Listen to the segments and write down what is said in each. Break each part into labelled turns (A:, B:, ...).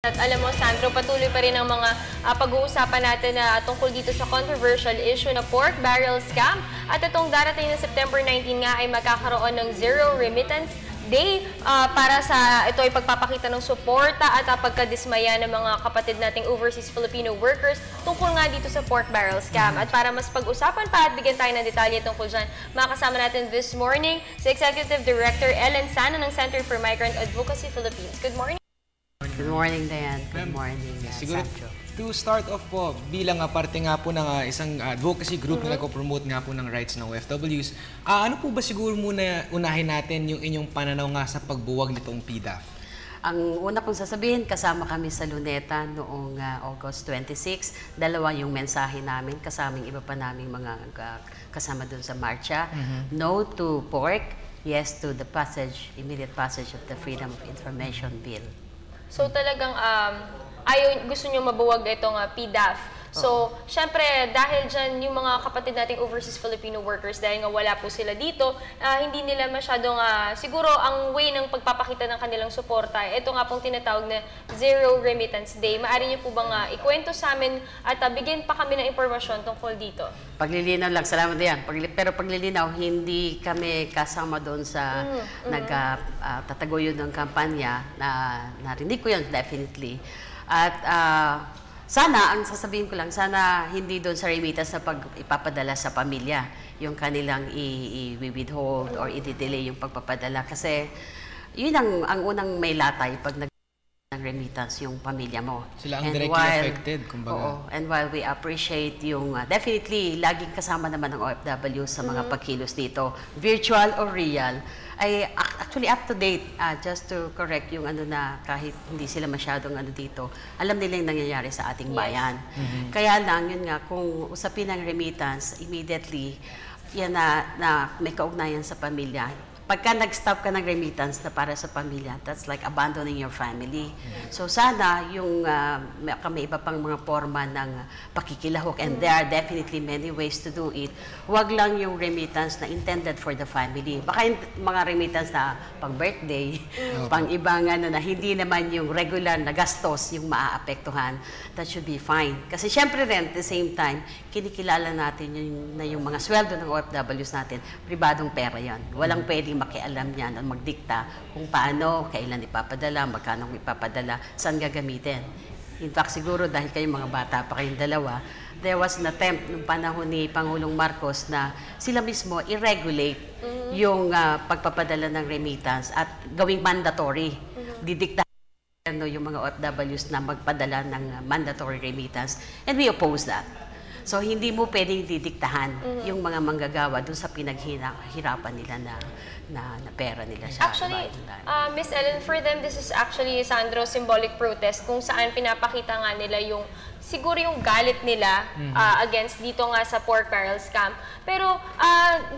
A: At alam mo, Sandro, patuloy pa rin ang mga pag-uusapan natin na tungkol dito sa controversial issue na pork barrel scam. At itong darating na September 19 nga ay magkakaroon ng Zero Remittance Day para sa ito ay pagpapakita ng suporta at pagkadismaya ng mga kapatid nating overseas Filipino workers tungkol nga dito sa pork barrel scam. At para mas pag-usapan pa at bigyan tayo ng detalye tungkol dyan, makakasama natin this morning si Executive Director Ellen Sana ng Center for Migrant Advocacy Philippines. Good morning.
B: Good morning, Diane. Good morning,
C: Siguro,
B: Sancho.
C: to start off po, bilang parte nga po ng isang advocacy group na nagpo-promote nga po ng rights ng OFWs, ano po ba siguro muna unahin natin yung inyong pananaw nga sa pagbuwag nitong PDAF?
B: Ang una kong sasabihin, kasama kami sa Luneta noong August 26. Dalawa yung mensahe namin, kasaming iba pa naming mga kasama doon sa marcha. No to pork, yes to the immediate passage of the Freedom of Information Bill.
A: So talagang gusto nyo mabuwag itong PDAF. So, syempre, dahil dyan yung mga kapatid nating overseas Filipino workers, dahil nga wala po sila dito, hindi nila masyadong, siguro ang way ng pagpapakita ng kanilang suporta, ito nga pong tinatawag na Zero Remittance Day. Maaari nyo po bang ikwento sa amin at bigyan pa kami ng impormasyon tungkol dito?
B: Paglilinaw lang, salamat yan. Pero paglilinaw, hindi kami kasama doon sa nagtataguyod ng kampanya. Narinig ko yan, definitely. At sana, ang sasabihin ko lang, sana hindi doon sa remittance na ipapadala sa pamilya yung kanilang i-withhold or i-delay yung pagpapadala. Kasi yun ang unang may latay pag ng remittance yung pamilya mo.
C: Sila ang directly affected, kumbaga.
B: Oo, and while we appreciate yung, definitely, laging kasama naman ng OFW sa mga pagkilos dito, virtual or real, ay actually up to date, just to correct yung na kahit hindi sila masyadong dito, alam nila yung nangyayari sa ating bayan. Kaya lang, yun nga, kung usapin ng remittance, immediately, yan na may kaugnayan sa pamilya. Pagka nag-stop ka ng remittance na para sa pamilya, that's like abandoning your family. So sana yung may iba pang mga forma ng pakikilahok, and there are definitely many ways to do it. Huwag lang yung remittance na intended for the family. Baka yung mga remittance na pang birthday, pang ibang na hindi naman yung regular na gastos yung maaapektuhan, that should be fine. Kasi syempre rin, at the same time, kinikilala natin yung mga sweldo ng OFWs natin, pribadong pera yan. Walang pwedeng makialam yan at magdikta kung paano, kailan ipapadala, magkano ipapadala, saan gagamitin. In fact, siguro dahil kayong mga bata pa kayong dalawa, there was an attempt nung panahon ni Pangulong Marcos na sila mismo i-regulate yung pagpapadala ng remittance at gawing mandatory. Didikta yung mga OFWs na magpadala ng mandatory remittance, and we oppose that. So, hindi mo pwedeng didiktahan yung mga manggagawa doon sa pinaghirapan nila na pera nila sa
A: Actually, Miss Ellen, for them, this is actually, Sandro, symbolic protest kung saan pinapakita nga nila yung siguro yung galit nila against dito nga sa pork barrel scam. Pero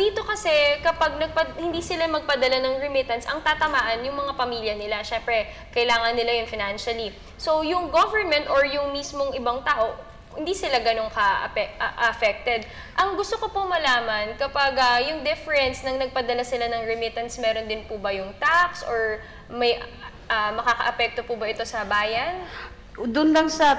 A: dito kasi kapag hindi sila magpadala ng remittance, ang tatamaan yung mga pamilya nila. Syempre, kailangan nila yun financially. So, yung government or yung mismong ibang tao, hindi sila ganun ka-affected. Ang gusto ko po malaman, kapag yung difference ng nagpadala sila ng remittance, meron din po ba yung tax or may makaka-apekto po ba ito sa bayan?
B: Doon lang sa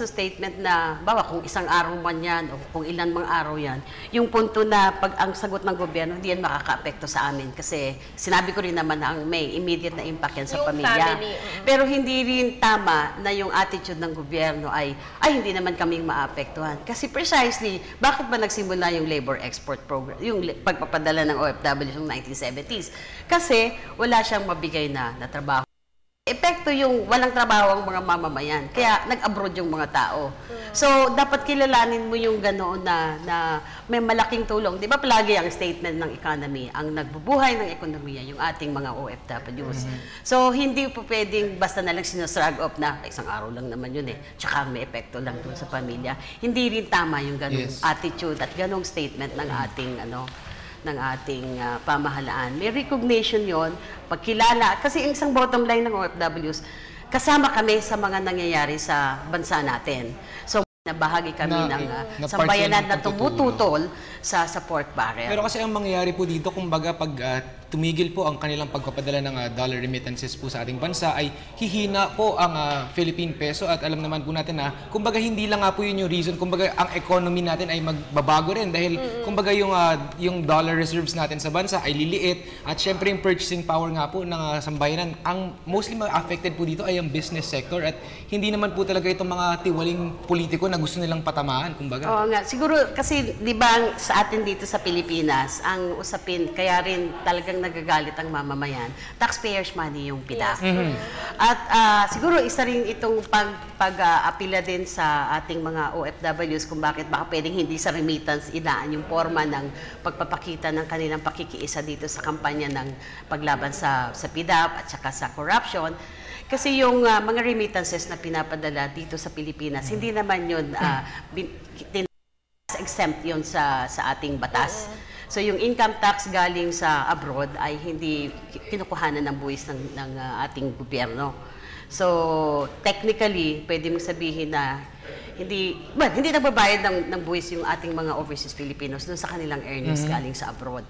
B: statement na, bawa kung isang araw man yan o kung ilan mang araw yan, yung punto na pag ang sagot ng gobyerno, hindi yan makaka-apekto sa amin. Kasi sinabi ko rin naman na ang may immediate na impact yan sa
A: yung
B: pamilya.
A: Family.
B: Pero hindi rin tama na yung attitude ng gobyerno ay hindi naman kaming maapektuhan. Kasi precisely, bakit ba nagsimula yung labor export program, yung pagpapadala ng OFW yung 1970s? Kasi wala siyang mabigay na trabaho. Epekto yung walang trabaho ang mga mamamayan. Kaya nag-abroad yung mga tao. So, dapat kilalanin mo yung ganoon na may malaking tulong. Di ba palagi ang statement ng economy, ang nagbubuhay ng ekonomiya, yung ating mga OFWs. So, hindi po pwedeng basta na lang sinasrag off na isang araw lang naman yun tsaka may epekto lang dun sa pamilya. Hindi rin tama yung ganong attitude at ganong statement ng ating pamahalaan. May recognition yon, pagkilala. Kasi ang isang bottom line ng OFWs, kasama kami sa mga nangyayari sa bansa natin. So, bahagi kami ng sambayanan na tumututol sa pork barrel.
C: Pero kasi ang mangyayari po dito, kumbaga pag tumigil po ang kanilang pagpapadala ng dollar remittances po sa ating bansa, ay hihina po ang Philippine peso. At alam naman po natin na kumbaga hindi lang nga po yun yung reason, kumbaga ang economy natin ay magbabago rin dahil kumbaga yung dollar reserves natin sa bansa ay liliit, at syempre yung purchasing power nga po ng sambayanan, ang mostly affected po dito ay ang business sector, at hindi naman po talaga itong mga tiwaling politiko na gusto nilang patamaan, kumbaga.
B: Oo nga, siguro kasi 'di ba sa atin dito sa Pilipinas, ang usapin kaya rin talagang nagagalit ang mamamayan, taxpayers money yung PDAF. At siguro isa rin itong pag-apila din sa ating mga OFWs kung bakit baka pwedeng hindi sa remittance inaan yung forma ng pagpapakita ng kanilang pakikiisa dito sa kampanya ng paglaban sa PDAF at saka sa corruption. Kasi yung mga remittances na pinapadala dito sa Pilipinas, hindi naman yun exempt yun sa ating batas. So yung income tax galing sa abroad ay hindi kinukuhanan ng buwis ng ating gobyerno. So technically, pwede mong sabihin na hindi nagbabayad ng buwis yung ating mga overseas Filipinos dun sa kanilang earnings galing sa abroad.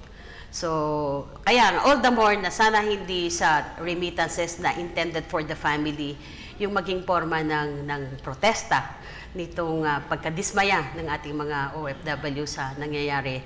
B: So kaya all the more na sana hindi sa remittances na intended for the family yung maging forma ng protesta nitong pagkadismaya ng ating mga OFW sa nangyayari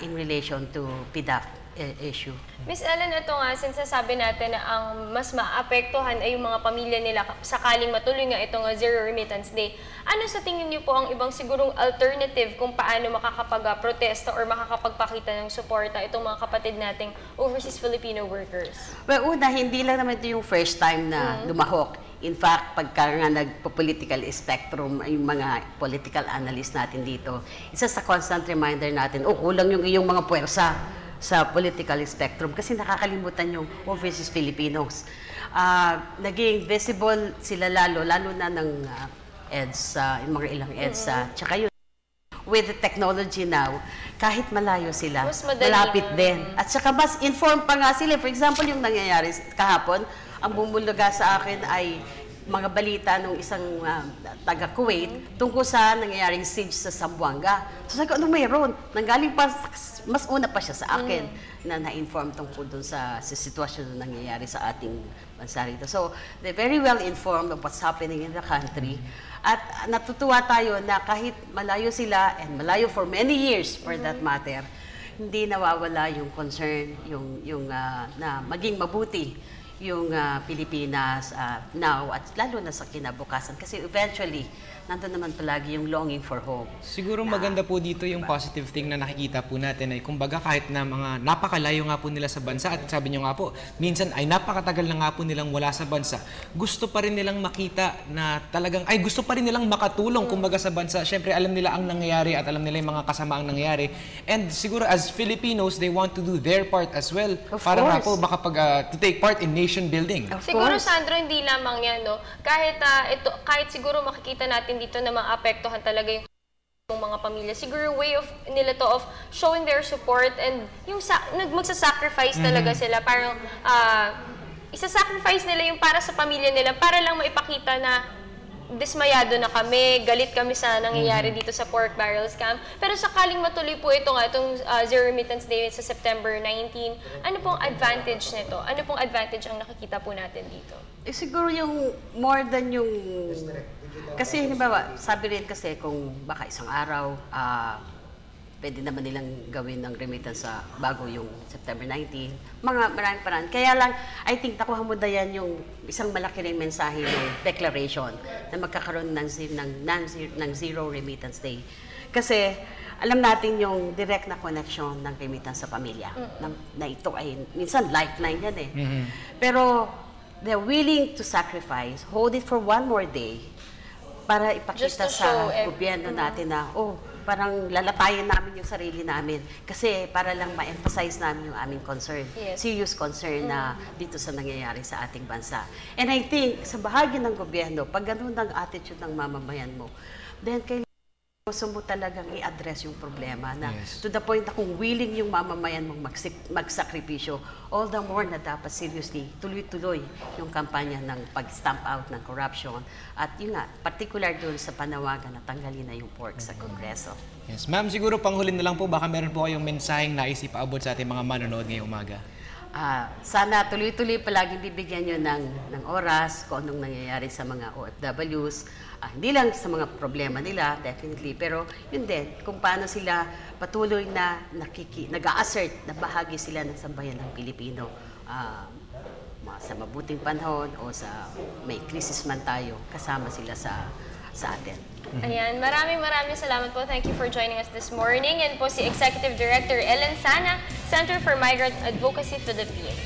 B: in relation to PDAF issue.
A: Miss Ellen, ito nga, since sabi natin na ang mas maapektuhan ay yung mga pamilya nila sakaling matuloy nga itong Zero Remittance Day, ano sa tingin niyo po ang ibang sigurong alternative kung paano makakapag-protesta or makakapagpakita ng suporta itong mga kapatid nating overseas Filipino workers?
B: Well, una, hindi lang naman ito yung first time na lumahok. In fact, pagka nga nagpo-political spectrum, yung mga political analyst natin dito, isa sa constant reminder natin, kulang yung iyong mga puwersa sa political spectrum kasi nakakalimutan yung overseas Filipinos. Naging visible sila lalo na ng EDSA, yung mga ilang EDSA, tsaka yun. With the technology now, kahit malayo sila, malapit din. At saka mas informed pa nga sila. For example, yung nangyayari kahapon, ang bumulaga sa akin ay mga balita ng isang taga-Kuwait tungkol sa nangyayaring siege sa Zamboanga. So sabi ko, ano mayroon? Nanggaling pa, mas una pa siya sa akin na na-inform tungkol dun sa sitwasyon na nangyayari sa ating bansa rito. So, they're very well informed of what's happening in the country. At natutuwa tayo na kahit malayo sila, and malayo for many years for that matter, hindi nawawala yung concern, yung na maging mabuti yung Pilipinas now at lalo na sa kinabukasan kasi eventually nandun naman palagi yung longing for home.
C: Siguro maganda po dito yung positive thing na nakikita po natin ay kumbaga kahit na mga napakalayo nga po nila sa bansa at sabi nyo nga po, minsan ay napakatagal na nga po nilang wala sa bansa, gusto pa rin nilang makita na talagang, gusto pa rin nilang makatulong kumbaga sa bansa. Siyempre alam nila ang nangyayari at alam nila yung mga kasamaang nangyayari. And siguro as Filipinos, they want to do their part as well. Para nga po baka to take part in nation building.
A: Siguro, Sandro, hindi lamang yan, no? Kahit siguro makikita natin dito na maapektuhan talaga yung mga pamilya. Siguro way of nila to of showing their support and yung magsasacrifice talaga sila. Parang isa-sacrifice nila yung para sa pamilya nila para lang maipakita na dismayado na kami, galit kami sa nangyayari dito sa pork barrels camp. Pero sakaling matuloy po itong Zero Remittance Day sa September 19, ano pong advantage nito? Ano pong advantage ang nakikita po natin dito?
B: Siguro yung more than yung... Kasi halimbawa, sabi rin kasi kung baka isang araw, pwede naman nilang gawin ng remittance sa bago yung September 19. Maraming paraan. Kaya lang, I think nakuha mo na yan yung isang malaki rin mensahe ng declaration na magkakaroon ng Zero Remittance Day. Kasi alam natin yung direct na connection ng remittance sa pamilya. Na ito ay, minsan lifeline yan eh. Pero they're willing to sacrifice, hold it for one more day para ipakita sa gobyerno natin na, parang lalatayin namin yung sarili namin kasi para lang ma-emphasize namin yung aming concern, serious concern na dito sa nangyayari sa ating bansa. And I think, sa bahagi ng gobyerno, pag ganun ang attitude ng mamamayan mo, then kailangan mo talagang i-address yung problema na to the point na kung willing yung mamamayan mong magsakripisyo, all the more na dapat seriously, tuloy-tuloy yung kampanya ng pag-stamp out ng corruption at yun nga, particular doon sa panawagan na tanggalin na yung pork sa Kongreso.
C: Yes, ma'am, siguro panghuli na lang po, baka meron po kayong mensaheng nais ipaabot sa ating mga manonood ngayong umaga.
B: Sana tuloy-tuloy palagi bibigyan nyo ng oras kung anong nangyayari sa mga OFWs. Hindi lang sa mga problema nila, definitely, pero yun din, kung paano sila patuloy na nag-a-assert na bahagi sila ng sambayan ng Pilipino. Sa mabuting panahon o sa may krisis man tayo, kasama sila sa atin.
A: Ayan, maraming salamat po. Thank you for joining us this morning. And po si Executive Director Ellen Sana, Center for Migrant Advocacy Philippines.